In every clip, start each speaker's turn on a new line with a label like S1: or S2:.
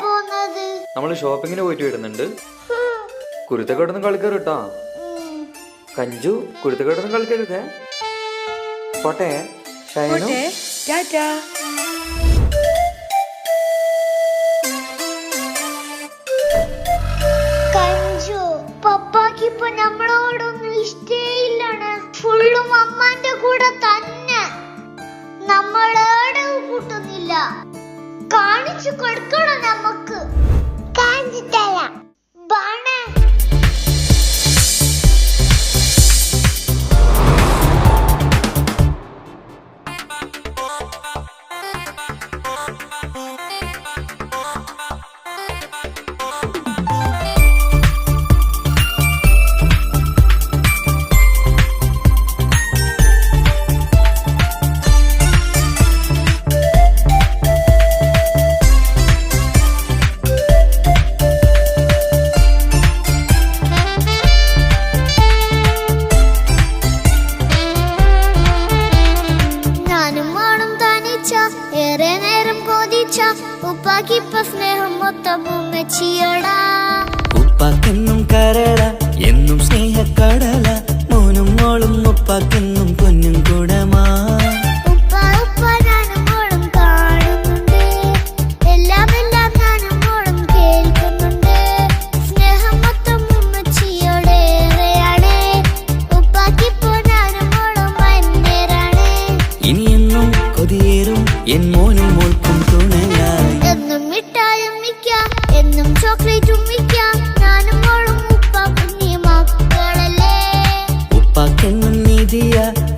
S1: പോകുന്നത്?
S2: നമ്മള് ഷോപ്പിങ്ങിന് പോയിട്ട് വരുന്നുണ്ട്. കുരുത്തക്കേടൊന്നും കളിക്കരുട്ടാ. കഞ്ചു കുരുത്തക്കേടൊന്നും കളിക്കരുതേ. പോട്ടെ ഷൈനു.
S3: ടാറ്റാ.
S1: കഞ്ചു പപ്പാക്ക് ഇപ്പൊ നമ്മളോടൊന്നും ഇഷ്ടേയില്ലാണ്. ഫുള്ളും അമ്മാന്റെ കൂടെ തന്നെ. നമ്മളേടെ കൂട്ടുന്നില്ല. കാണിച്ചു കൊടുക്കണം നമുക്ക്. കാണിച്ചു തരാം. ബാണേ ഉപ്പാക്കിപ്പ സ്നേഹം മൊത്തം ഉമ്മച്ചിയോടാ.
S3: ഉപ്പാക്കെന്നും കരള എന്നും സ്നേഹക്കടല. മോനും മോളും ഉപ്പാക്കെന്നും പൊന്നും കൂടമാ.
S1: ഉപ്പ ഉപ്പ ഞാനും മോളും കാണുന്നുണ്ട്. എല്ലാം എല്ലാം ഞാനും മോളും കേൾക്കുന്നുണ്ട്. സ്നേഹം മൊത്തം ഉമ്മച്ചിയോടേറെയാണ്. ഉപ്പാക്കിപ്പോ ഞാനും മോളും അന്നേരാണ്.
S3: ഇനിയെന്നും കൊതിയേറും എൻ മോനും മോൾക്കും തുണയായി.
S1: എന്നും മിഠായും മിക്കാം, എന്നും ചോക്ലേറ്റും മിക്കാം. ഞാനും മോളും ഉപ്പ കുഞ്ഞി മക്കളല്ലേ.
S3: ഉപ്പാക്കെന്നും നീതിയ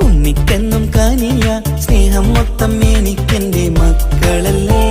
S3: ഉമ്മിക്കെന്നും കാനിയ. സ്നേഹം മൊത്തം എനിക്കെന്റെ മക്കളല്ലേ.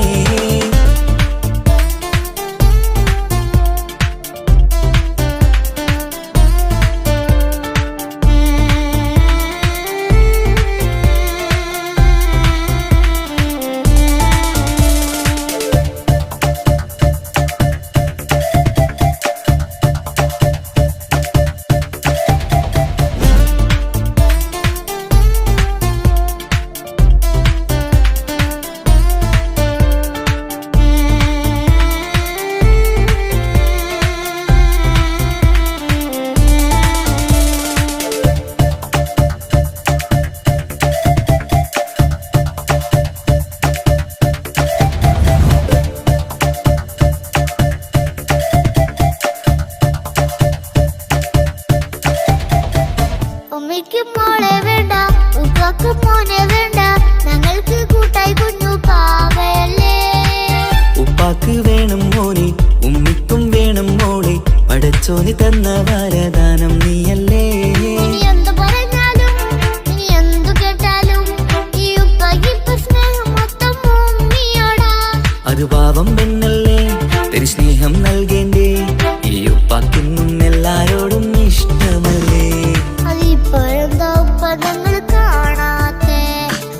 S1: ഉമ്മയ്ക്ക് മോളെ വേണ്ട, ഉപ്പാക്ക് മോനെ വേണ്ട. ഞങ്ങൾക്ക് കൂട്ടായി കുഞ്ഞു പാവയല്ലേ.
S3: ഉപ്പാക്ക് വേണം മോനെ, ഉമ്മിക്കും വേണം മോളെ. പടച്ചോന് തന്ന വരദാനം നീയല്ലേ.
S1: ഇനി എന്തു പറഞ്ഞാലും ഇനി എന്തു കേട്ടാലും ഈ ഉപ്പാക്കിപ്പ സ്നേഹം മൊത്തം ഉമ്മിയോടാ.
S3: അത് പാവം പെണ്ണല്ലേ, തരി സ്നേഹം നൽകേണ്ടേ. ഈ ഉപ്പാക്കിന്നും എല്ലാരോടും ഇഷ്ടമല്ലേ.
S1: അതിപ്പോഴെന്താ ഉപ്പ ഞങ്ങൾ കാണാത്തെ?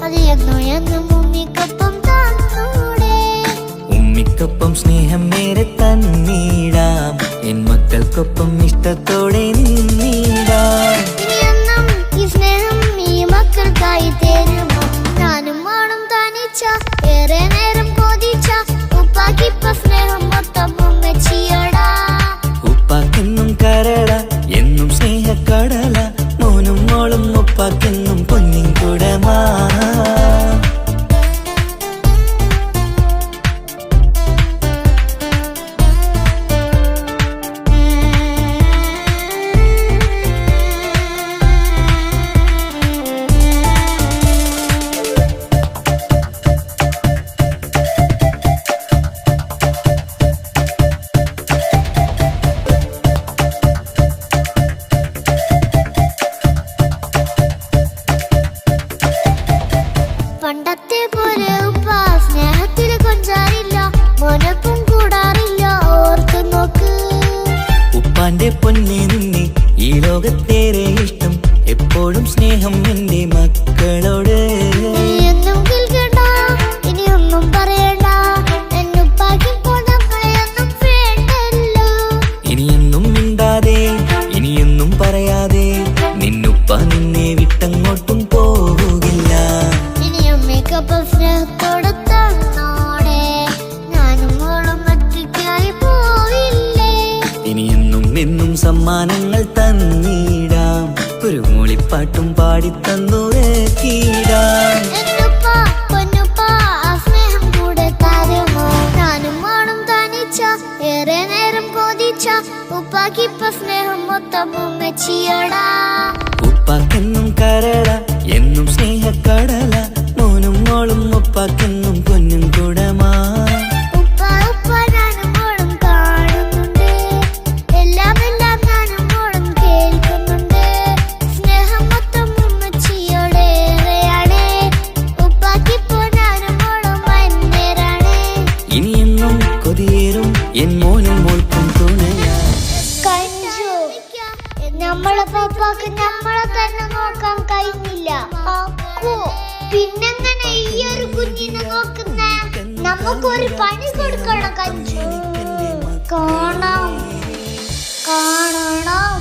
S1: അത് എന്നും എന്നും ഉമ്മിക്കൊപ്പം തന്നൂടെ.
S3: ഉമ്മിക്കൊപ്പം സ്നേഹം നേരെ തന്നീടാം. എൻ മക്കൾക്കൊപ്പം ഇഷ്ടത്തോടെ നിന്നീടാം.
S1: ഇനി എന്നും ഈ സ്നേഹം ഈ മക്കൾക്കായി തരുമോ? ഞാനും മോളും തനിച്ച ഏറെ നേരം കൊതിച്ച ഉപ്പാക്കിപ്പ സ്നേഹം മൊത്തം ഉമ്മച്ചിയോടാ.
S3: ഉപ്പാക്കെന്നും കരള എന്നും സ്നേഹക്കടല. മോനും മോളും ഉപ്പാക്കെന്നും പൊന്നിൻ കൂടമാ. സമ്മാനങ്ങൾ തന്നിടാം, ഒരു മൂളിപ്പാട്ടും പാടിത്തന്നു കീടാം.
S1: എന്നുപ്പ പൊന്നുപ്പ ആ സ്നേഹം കൂടെ തരുമോ? ഞാനും മോളും തനിച്ച ഏറെ നേരം കൊതിച്ച ഉപ്പാക്കിപ്പ സ്നേഹം മൊത്തം ഉമ്മച്ചിയോടാ.
S3: ഉപ്പാക്കെന്നും കരള എന്നും സ്നേഹക്കടല, മോനും മോളും ഉപ്പാക്കെന്നും പൊന്നും കുടമാ.
S1: ഉപ്പ ഉപ്പ ഞാനും മോളും കാണുന്നുണ്ട്, എല്ലാം എല്ലാം ഞാനും മോളും കേൾക്കുന്നുണ്ട്. സ്നേഹം മൊത്തം ഉമ്മച്ചിയോടേറെയാണ്, ഉപ്പാക്കിപ്പോ ഞാനും മോളും അന്യരാണ്.
S3: ഇനിയെന്നും കൊതിയേറും എൻ മോനും മോൾക്കും തുണയാ.
S1: കഞ്ചു, നമ്മളെ പപ്പാക്ക് നമ്മളെ തന്നെ നോക്കാൻ കഴിഞ്ഞില്ല. അക്കു, പിന്നെങ്ങനെ ഈ ഒരു കുഞ്ഞിനെ നോക്കുന്നേ? നമുക്കൊരു പണി കൊടുക്കണം കഞ്ചു. കാണാം കാണണം.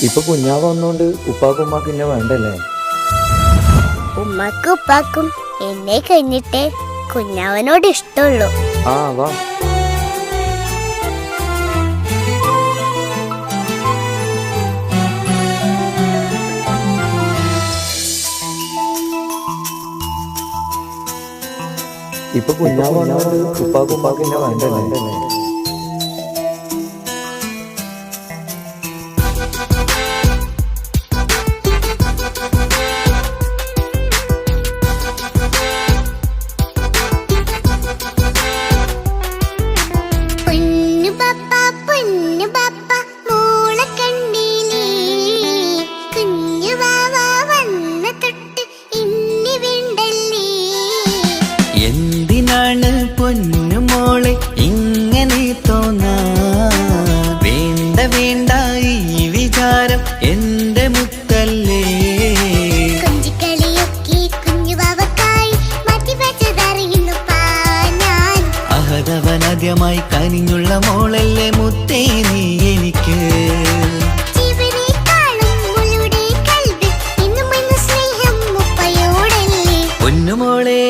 S2: ഇപ്പൊ കുഞ്ഞാവ് വന്നോണ്ട് ഉപ്പാക്കും ഉമ്മാക്കും എന്നെ വേണ്ടല്ലേ?
S1: ഉമ്മക്കും ഉപ്പാക്കും എന്നെ കഴിഞ്ഞിട്ടേ കുഞ്ഞാവനോട് ഇഷ്ടമുള്ളൂ.
S2: ആ വാ. ഇപ്പൊ കുഞ്ഞാവ് വന്നോണ്ട് ഉപ്പാക്കും ഉമ്മാക്കും എന്നെ വേണ്ടല്ലേ?
S3: എന്തിനാണ് പൊന്നുമോളെ ഇങ്ങനെ തോന്നാ? വേണ്ട വേണ്ട ഈ വിചാരം എന്റെ മുത്തല്ലേ. അഹതവനാദ്യമായി കനിഞ്ഞുള്ള മോളല്ലേ മുത്തേ നീ എനിക്ക്. പൊന്നുമോളെ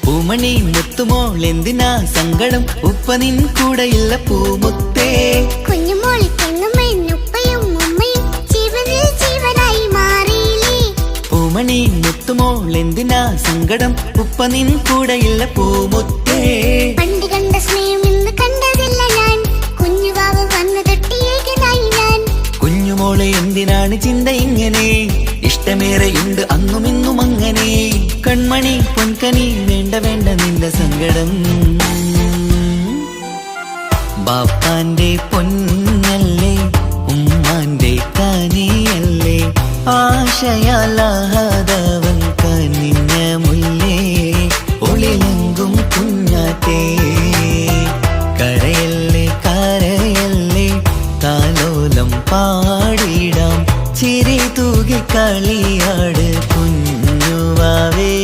S3: പൂമണി മുത്തുമോൾ എന്തിനാ സങ്കടം? ഉപ്പ നിൻ കൂടെയില്ല പൂമുത്തേ. പൂമണി മുത്തുമോൾ എന്തിനാ സങ്കടം? ഉപ്പ നിൻ കൂടെയില്ല പൂമുത്തേ.
S1: പണ്ട് കണ്ട സ്നേഹം ഇന്ന് കണ്ടതില്ല ഞാൻ, കുഞ്ഞുവാവ വന്നു തൊട്ടിയേകനായി ഞാൻ.
S3: കുഞ്ഞുമോളെ എന്തിനാണ് ചിന്ത ഇങ്ങനെ? ഇഷ്ടമേറെയുണ്ട് അന്നും ഇന്നും അങ്ങനെ. കൺമണി പൊൻകനി വേണ്ട വേണ്ട നിന്റെ സങ്കടം. ബാപ്പാന്റെ പൊന്നല്ലേ ഉമ്മാന്റെ കനിയല്ലേ, ആശയാലാഹതവൻ കനിഞ്ഞ മുല്ലേ. ഒളിലെങ്കും കുഞ്ഞാറ്റേ കരയല്ലേ കരയല്ലേ, താലോലം പാടിടാം ചിരി തൂകി കളിയാട് കുഞ്ഞുവാവേ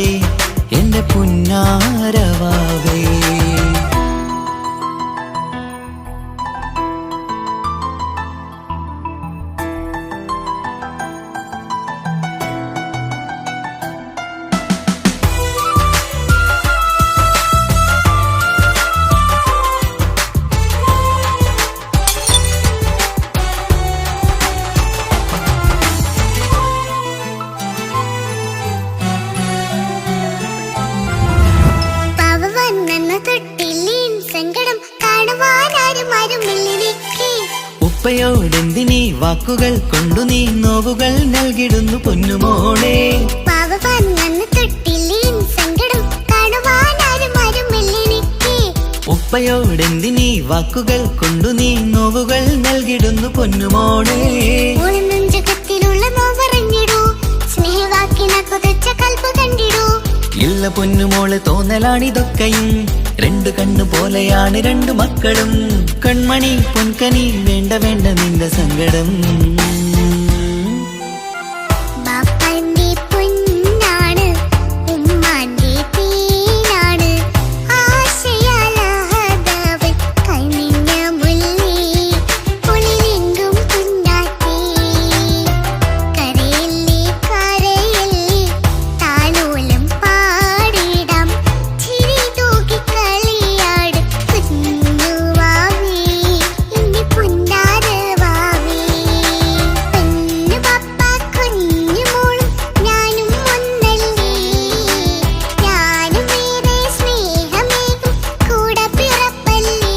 S3: എന്റെ പുന്നാരവാവേ. വാക്കുകൾ കൊണ്ടു നീ നോവുകൾ നൽകിടുന്നു പൊന്നുമോളെ.
S1: പാവ പറഞ്ഞന്ന് തൊട്ടില്ലേ സങ്കടം കാണുവാനാരും ആരുമില്ലെനിക്ക്.
S3: ഉപ്പയോടെന്തിനീ വാക്കുകൾ കൊണ്ടു നീ നോവുകൾ നൽകിടുന്നു പൊന്നുമോളെ.
S1: ജഗത്തിലുള്ള നോവറിഞ്ഞിടൂ, സ്നേഹവാക്കിന കൊതച്ച കൽപ്പ് കണ്ടിടൂ.
S3: ഇല്ല പൊന്നുമോളെ തോന്നലാണിതൊക്കെയും, രണ്ടു കണ്ണു പോലെയാണ് രണ്ടു മക്കളും. കൺമണി പൊൻകനി വേണ്ട വേണ്ട നിന്റെ സങ്കടം.
S1: ബാപ്പാന്റെ പൊന്നാണ്, ഉമ്മാന്റെ തീനാണ്, ആശയാലാദവൻ കൈനിന്ന മുല്ലി, പൊളിലെങ്കും കുഞ്ഞാറ്റി. കരയല്ലേ കരയല്ലേ താലോലം പാടിടാം, ചിരി തൂക്കി കളിയാട് കുഞ്ഞുവാവേ, എന്റെ പൊന്നാരവാവേ. പൊന്നു പപ്പ കുഞ്ഞുമോളും ഞാനും ഒന്നല്ലേ, ഞാനും ഏറെ സ്നേഹമേകും കൂടെ പിറപ്പല്ലേ.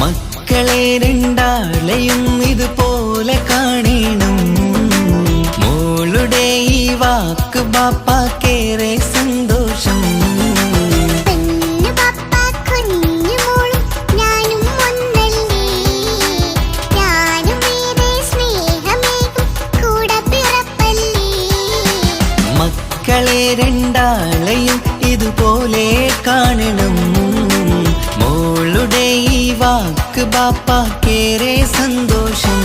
S3: മക്കളെ രണ്ടാളെയും ഇതുപോലെ കാണണം. മോളുടെ ഈ വാക്ക് ബാപ്പാക്കേറെ സന്തോഷം.
S1: പൊന്നു പപ്പ കുഞ്ഞുമോളും ഞാനും ഒന്നല്ലേ, ഞാനും ഏറെ സ്നേഹമേകും കൂടെ പിറപ്പല്ലേ.
S3: മക്കളെ രണ്ടാളെയും ഇതുപോലെ കാണണം. മോളുടെ ഈ വാക്ക് ബാപ്പാക്കേറെ സന്തോഷം.